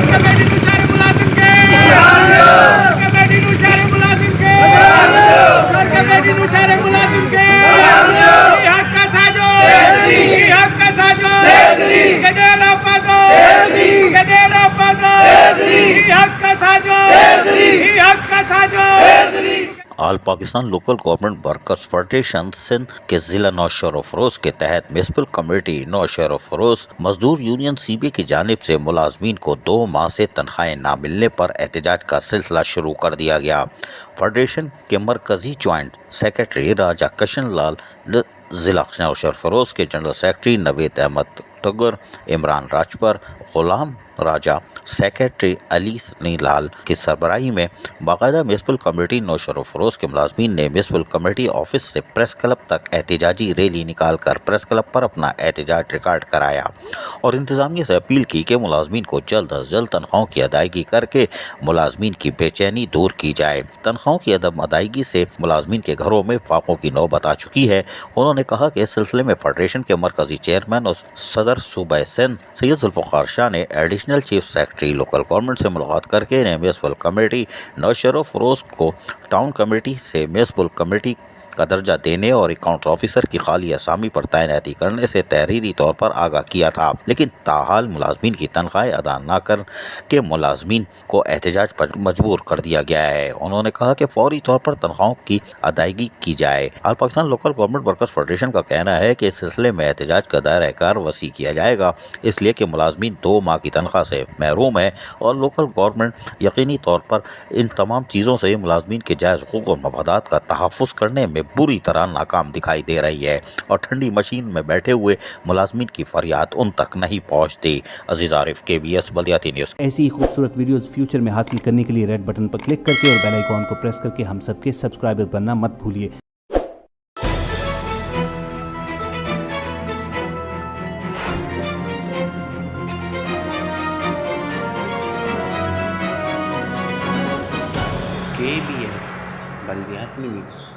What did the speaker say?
Committee نشار ملازم کے committee نشار ملازم کے کمیٹی نشار ملازم کے حق کا ساجو حق کا ساجو گدیلا پادو گدیلا پادو حق کا ساجو حق کا ساجو all Pakistan local government workers federation Sindh کے ضلع نوشہر و فیروز کے تحت میونسپل کمیٹی نوشہر و فیروز مزدور یونین سی بی کی جانب سے ملازمین کو 2 ماہ سے تنخواہیں نہ ملنے پر احتجاج کا سلسلہ شروع کر دیا گیا۔ فیڈریشن کے مرکزی جوائنٹ سیکرٹری راجہ کشن لال، ضلع نوشہر فیروز کے جنرل سیکرٹری نوید احمد ٹگر، عمران راجپر، غلام راجہ، سیکرٹری علی سنی لال کی سربراہی میں باقاعدہ میونسپل کمیٹی نوشہر و فیروز کے ملازمین نے میونسپل کمیٹی آفس سے پریس کلب تک احتجاجی ریلی نکال کر پریس کلب پر اپنا احتجاج ریکارڈ کرایا اور انتظامیہ سے اپیل کی کہ ملازمین کو جلد از جلد تنخواہوں کی ادائیگی کر کے ملازمین کی بے چینی دور کی جائے۔ تنخواہوں کی عدم ادائیگی سے ملازمین کے گھروں میں فاقوں کی نوبت آ چکی ہے۔ انہوں نے کہا کہ اس سلسلے میں فیڈریشن کے مرکزی چیئرمین اور صدر صوبہ سندھ سید ذوالفقار شاہ نے additional chief secretary local government سے ملاقات کر کے انہیں میونسپل کمیٹی نوشہر و فیروز کو ٹاؤن کمیٹی سے میونسپل کمیٹی کا درجہ دینے اور اکاؤنٹس آفیسر کی خالی اسامی پر تعیناتی کرنے سے تحریری طور پر آگاہ کیا تھا، لیکن تاحال ملازمین کی تنخواہیں ادا نہ کر کے ملازمین کو احتجاج پر مجبور کر دیا گیا ہے۔ انہوں نے کہا کہ فوری طور پر تنخواہوں کی ادائیگی کی جائے۔ All Pakistan local government workers federation کا کہنا ہے کہ اس سلسلے میں احتجاج کا دائرہ کار وسیع کیا جائے گا، اس لیے کہ ملازمین 2 ماہ کی تنخواہ سے محروم ہیں اور لوکل گورنمنٹ یقینی طور پر ان تمام چیزوں سے ملازمین کے جائز حقوق اور مفادات کا تحفظ کرنے میں بری طرح ناکام دکھائی دے رہی ہے اور ٹھنڈی مشین میں بیٹھے ہوئے ملازمین کی فریاد ان تک نہیں پہنچتی۔ عزیز عارف، KBS بلدیاتی نیوز۔ ایسی ہی خوبصورت ویڈیوز فیوچر میں حاصل کرنے کے لیے ریڈ بٹن پر کلک کر کے اور بیل آئیکن کو پریس کر کے ہم سب کے سبسکرائبر بننا مت بھولیے۔ KBS بلدیاتی نیوز۔